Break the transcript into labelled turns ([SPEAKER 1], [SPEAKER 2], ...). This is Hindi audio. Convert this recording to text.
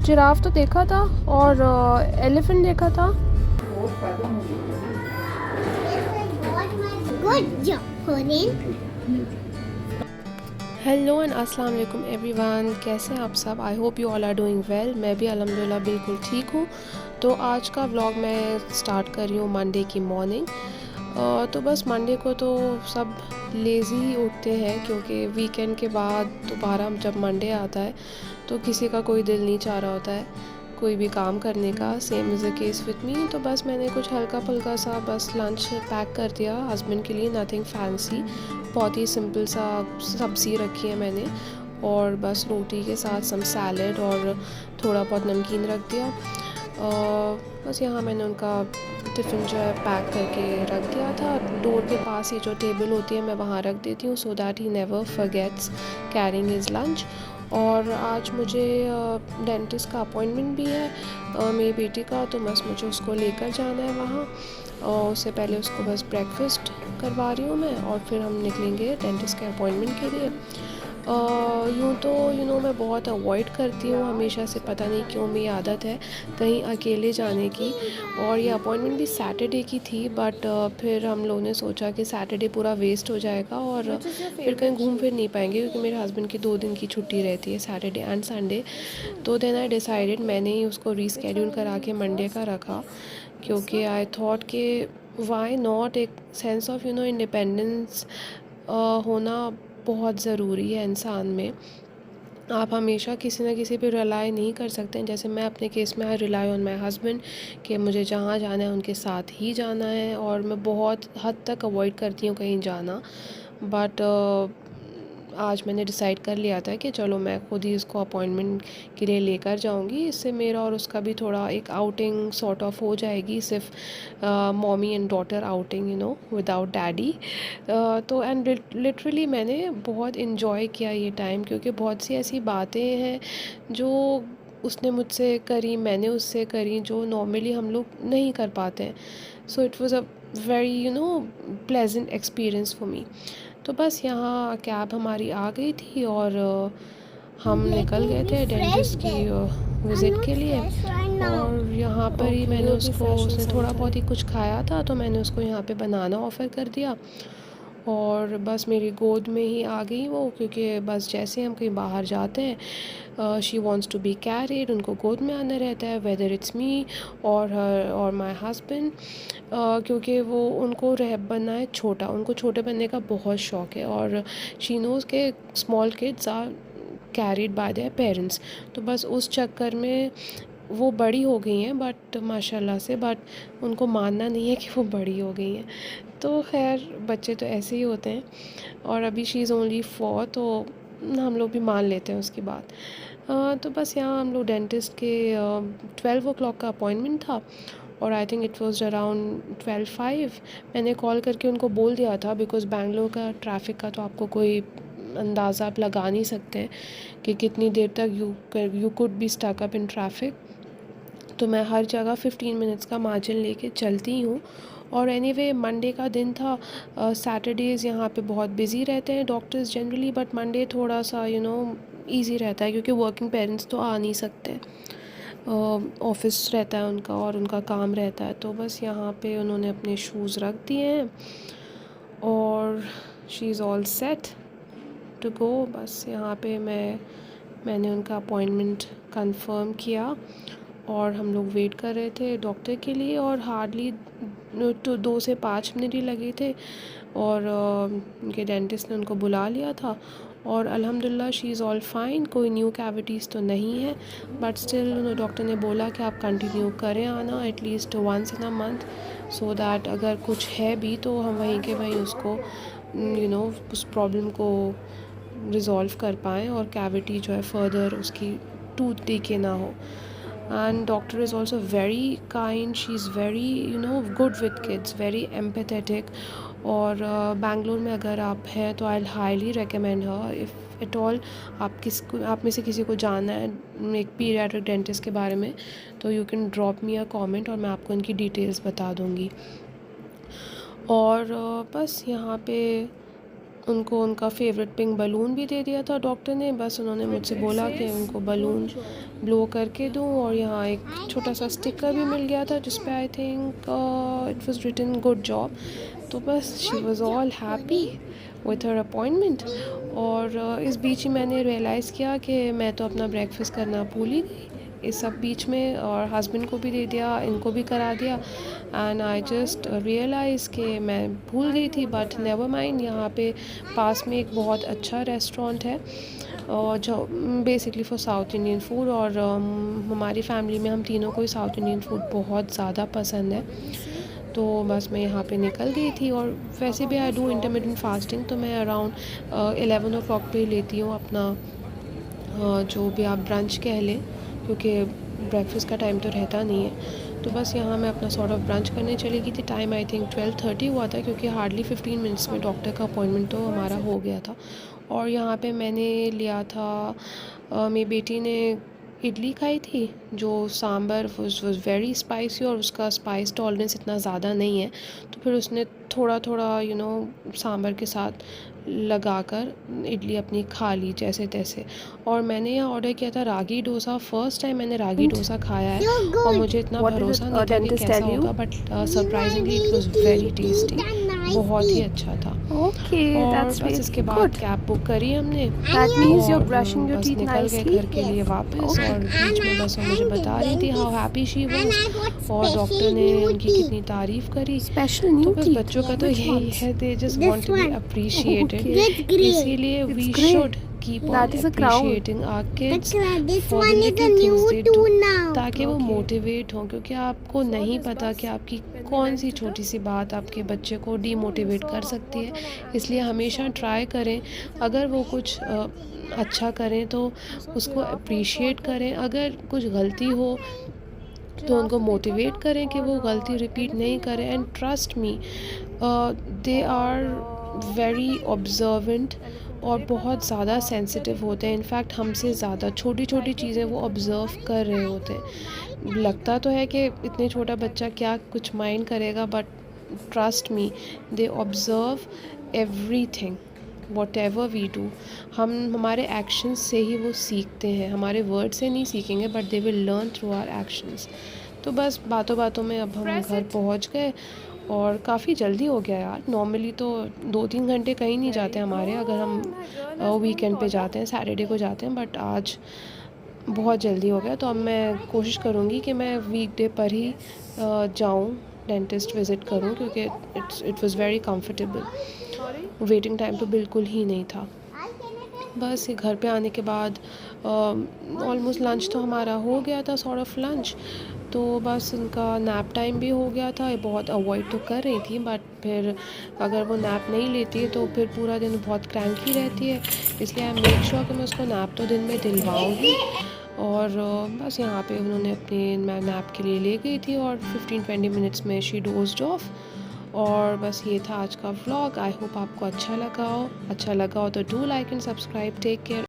[SPEAKER 1] जिराफ तो देखा था और एलिफेंट देखा था।
[SPEAKER 2] Good job, Corinne.
[SPEAKER 1] Hello and अस्सलाम वालेकुम एवरीवन, कैसे हैं आप सब? I hope you all are doing well. मैं भी अल्हम्दुलिल्लाह बिल्कुल ठीक हूँ। तो आज का व्लॉग मैं स्टार्ट कर रही हूँ मंडे की मॉर्निंग। तो बस मंडे को तो सब लेज़ी ही उठते हैं, क्योंकि वीकेंड के बाद दोबारा जब मंडे आता है तो किसी का कोई दिल नहीं चाह रहा होता है कोई भी काम करने का। Same is the case with me. तो बस मैंने कुछ हल्का फुल्का सा बस लंच पैक कर दिया हस्बैंड के लिए, नथिंग फैंसी। बहुत ही सिंपल सा सब्ज़ी रखी है मैंने, और बस रोटी के साथ सम सैलड और थोड़ा बहुत नमकीन रख दिया। बस यहाँ मैंने उनका टिफ़िन जो है पैक करके रख दिया था। डोर के पास ही जो टेबल होती है मैं वहाँ रख देती हूँ, so that he never forgets carrying his lunch. और आज मुझे डेंटिस्ट का अपॉइंटमेंट भी है मेरी बेटी का, तो बस मुझे उसको लेकर जाना है वहाँ। और उससे पहले उसको बस ब्रेकफास्ट करवा रही हूँ मैं, और फिर हम निकलेंगे डेंटिस्ट के अपॉइंटमेंट के लिए। यूँ तो मैं बहुत अवॉइड करती हूँ हमेशा से, पता नहीं क्यों मेरी आदत है कहीं अकेले जाने की। और ये अपॉइंटमेंट भी सैटरडे की थी, बट फिर हम लोगों ने सोचा कि सैटरडे पूरा वेस्ट हो जाएगा और फिर कहीं घूम फिर नहीं पाएंगे, क्योंकि मेरे हस्बैंड की 2 दिन की छुट्टी रहती है, सैटरडे एंड संडे। तो देन आई डिसाइडेड, मैंने ही उसको रीस्केड्यूल करा के मंडे का रखा, क्योंकि आई थॉट कि वाई नॉट, एक सेंस ऑफ इंडिपेंडेंस होना बहुत ज़रूरी है इंसान में। आप हमेशा किसी ना किसी पे रिलाई नहीं कर सकते हैं। जैसे मैं अपने केस में I rely on my husband कि मुझे जहाँ जाना है उनके साथ ही जाना है, और मैं बहुत हद तक अवॉइड करती हूँ कहीं जाना। बट आज मैंने डिसाइड कर लिया था कि चलो मैं खुद ही उसको अपॉइंटमेंट के लिए लेकर जाऊंगी। इससे मेरा और उसका भी थोड़ा एक आउटिंग सॉर्ट ऑफ हो जाएगी, सिर्फ mommy and daughter outing, without daddy. तो एंड लिटरली मैंने बहुत इन्जॉय किया ये टाइम, क्योंकि बहुत सी ऐसी बातें हैं जो उसने मुझसे करी, मैंने उससे करी, जो नॉर्मली हम लोग नहीं कर पाते हैं। So it was a very pleasant experience for me. तो बस यहाँ कैब हमारी आ गई थी और हम निकल गए थे डेंटिस्ट की विज़िट के लिए। और यहाँ पर ही मैंने उसको, उसने थोड़ा बहुत ही कुछ खाया था, तो मैंने उसको यहाँ पे बनाना ऑफ़र कर दिया, और बस मेरी गोद में ही आ गई वो, क्योंकि बस जैसे हम कहीं बाहर जाते हैं she wants to be carried, उनको गोद में आना रहता है, वेदर इट्स मी और हर और माय हस्बैंड। क्योंकि वो उनको रह बनना है छोटा, उनको छोटे बनने का बहुत शौक़ है, और शी नोज़ के small kids are carried by their parents. तो बस उस चक्कर में वो बड़ी हो गई हैं, बट माशाल्लाह से, बट उनको मानना नहीं है कि वो बड़ी हो गई हैं। तो खैर बच्चे तो ऐसे ही होते हैं, और अभी शी इज़ ओनली 4, तो हम लोग भी मान लेते हैं उसकी बात। तो बस यहाँ हम लोग डेंटिस्ट के 12 o'clock का अपॉइंटमेंट था, और आई थिंक इट वाज अराउंड 12:05। मैंने कॉल करके उनको बोल दिया था, बिकॉज़ बेंगलोर का ट्रैफ़िक का तो आपको कोई अंदाज़ा आप लगा नहीं सकते कि कितनी देर तक you could be stuck up in traffic. तो मैं हर जगह 15 मिनट्स का मार्जिन लेके चलती हूँ। और एनीवे मंडे का दिन था। सैटरडेज़ यहाँ पे बहुत बिज़ी रहते हैं डॉक्टर्स जनरली, बट मंडे थोड़ा सा ईज़ी रहता है, क्योंकि वर्किंग पेरेंट्स तो आ नहीं सकते, ऑफिस रहता है उनका और उनका काम रहता है। तो बस यहाँ पे उन्होंने अपने शूज़ रख दिए हैं, और she is all set to go. बस यहाँ पे मैंने उनका अपॉइंटमेंट कंफर्म किया, और हम लोग वेट कर रहे थे डॉक्टर के लिए, और हार्डली तो 2 से 5 मिनट ही लगे थे, और उनके डेंटिस्ट ने उनको बुला लिया था। और अल्हम्दुलिल्लाह शी इज़ ऑल फाइन, कोई न्यू कैविटीज़ तो नहीं है, बट स्टिल डॉक्टर ने बोला कि आप कंटिन्यू करें आना at least once in a month, so that अगर कुछ है भी तो हम वहीं के वहीं उसको उस प्रॉब्लम को रिज़ॉल्व कर पाएँ, और कैविटी जो है फर्दर उसकी टूथ डीके ना हो। And doctor is also very kind, she's very good with kids, very empathetic। और बैंगलोर में अगर आप हैं तो I highly recommend her, if at all आप में से किसी को जानना है एक पीडियाट्रिक डेंटिस्ट के बारे में, तो you can drop me a comment, और मैं आपको इनकी डिटेल्स बता दूँगी। और बस यहाँ पे उनको उनका फेवरेट पिंक बलून भी दे दिया था डॉक्टर ने। बस उन्होंने मुझसे बोला कि उनको बलून ब्लो करके दूं, और यहाँ एक छोटा सा स्टिकर भी मिल गया था जिस पे I think it was written good job. तो बस she was all happy with her appointment. और इस बीच ही मैंने रियलाइज़ किया कि मैं तो अपना ब्रेकफास्ट करना भूल ही गई इस सब बीच में, और हस्बैंड को भी दे दिया, इनको भी करा दिया। एंड आई जस्ट रियलाइज़ कि मैं भूल गई थी, बट नेवर माइंड। यहाँ पे पास में एक बहुत अच्छा रेस्टोरेंट है और जो basically for south Indian food, और हमारी फैमिली में हम तीनों को ही साउथ इंडियन फूड बहुत ज़्यादा पसंद है। तो बस मैं यहाँ पे निकल गई थी। और वैसे भी आई डू इंटरमिटेंट फास्टिंग, तो मैं अराउंड 11 o'clock पे लेती हूँ अपना जो भी आप ब्रंच कह लें, क्योंकि ब्रेकफास्ट का टाइम तो रहता नहीं है। तो बस यहाँ मैं अपना सॉर्ट ऑफ ब्रंच करने चली गई थी। टाइम आई थिंक 12:30 हुआ था, क्योंकि हार्डली 15 मिनट्स में डॉक्टर का अपॉइंटमेंट तो हमारा हो गया था। और यहाँ पे मैंने लिया था, मेरी बेटी ने इडली खाई थी, जो सांभर वाज वेरी स्पाइसी, और उसका स्पाइस टॉलरेंस इतना ज़्यादा नहीं है। तो फिर उसने थोड़ा थोड़ा सांभर के साथ लगाकर इडली अपनी खा ली जैसे तैसे। और मैंने यहाँ ऑर्डर किया था रागी डोसा। फर्स्ट टाइम मैंने रागी डोसा खाया है, और मुझे इतना भरोसा नहीं था कि कैसा होगा, but surprisingly it was very tasty, बहुत ही अच्छा था।
[SPEAKER 3] Okay,
[SPEAKER 1] और
[SPEAKER 3] that's
[SPEAKER 1] बस इसके
[SPEAKER 3] really
[SPEAKER 1] बाद
[SPEAKER 3] good.
[SPEAKER 1] कैब बुक करी हमने।
[SPEAKER 3] That means you're
[SPEAKER 1] और
[SPEAKER 3] brushing your
[SPEAKER 1] बस
[SPEAKER 3] teeth
[SPEAKER 1] निकल गए
[SPEAKER 3] nicely.
[SPEAKER 1] घर के लिए वापस। और बीच में बस वो मुझे बता रही थी हाउ हैप्पी शी वाज, और डॉक्टर ने उनकी कितनी तारीफ करी।
[SPEAKER 3] Special
[SPEAKER 1] तो
[SPEAKER 3] new
[SPEAKER 1] बस
[SPEAKER 3] teeth.
[SPEAKER 1] बच्चों का तो
[SPEAKER 3] Which
[SPEAKER 1] यही
[SPEAKER 3] ones?
[SPEAKER 1] है, they just
[SPEAKER 2] This
[SPEAKER 1] want to be
[SPEAKER 2] one.
[SPEAKER 1] Appreciated.
[SPEAKER 3] Okay.
[SPEAKER 2] It's grey.
[SPEAKER 1] इसीलिए
[SPEAKER 3] It's
[SPEAKER 1] we
[SPEAKER 3] grey.
[SPEAKER 1] Should keep on
[SPEAKER 3] That is a crown.
[SPEAKER 1] Appreciating our kids
[SPEAKER 2] This
[SPEAKER 1] for the
[SPEAKER 2] one is a
[SPEAKER 1] little
[SPEAKER 2] new
[SPEAKER 1] things they
[SPEAKER 2] too
[SPEAKER 1] do,
[SPEAKER 2] now.
[SPEAKER 1] ताकि वो
[SPEAKER 3] Okay.
[SPEAKER 1] मोटिवेट हों। क्योंकि आपको नहीं पता कि आपकी कौन सी छोटी सी बात आपके बच्चे को डीमोटिवेट कर सकती है। इसलिए हमेशा ट्राई करें, अगर वो कुछ अच्छा करें तो उसको अप्रिशिएट करें। अगर कुछ गलती हो तो उनको मोटिवेट करें कि वो गलती रिपीट नहीं करें। And trust me, they are very observant और बहुत ज़्यादा सेंसिटिव होते हैं। इनफैक्ट हमसे ज़्यादा छोटी छोटी चीज़ें वो ऑब्ज़र्व कर रहे होते हैं। लगता तो है कि इतने छोटा बच्चा क्या कुछ माइंड करेगा, but trust me, they observe everything whatever we do. हम हमारे एक्शंस से ही वो सीखते हैं, हमारे वर्ड से नहीं सीखेंगे, but they will learn through our actions. तो बस बातों बातों में अब हम घर पहुंच गए, और काफ़ी जल्दी हो गया यार। नॉर्मली तो 2-3 घंटे कहीं नहीं जाते हमारे, अगर हम वीकेंड पे जाते हैं, सैटरडे को जाते हैं, बट आज बहुत जल्दी हो गया। तो अब मैं कोशिश करूँगी कि मैं वीकडे पर ही जाऊँ, डेंटिस्ट विज़िट करूँ, क्योंकि it was very comfortable. Waiting time तो बिल्कुल ही नहीं था। बस ये घर पे आने के बाद ऑलमोस्ट लंच तो हमारा हो गया था, सॉर्ट ऑफ लंच। तो बस उनका नैप टाइम भी हो गया था। ये बहुत अवॉइड तो कर रही थी, बट फिर अगर वो नैप नहीं लेती है तो फिर पूरा दिन बहुत क्रैंकी रहती है। इसलिए आई मेक श्योर कि मैं उसको नैप तो दिन में दिलवाऊँगी। और बस यहाँ पे उन्होंने अपने मैं नैप के लिए ले गई थी, और 15-20 मिनट्स में शी डोज्ड ऑफ। और बस ये था आज का व्लॉग। आई होप आपको अच्छा लगा हो तो do like and subscribe. Take care.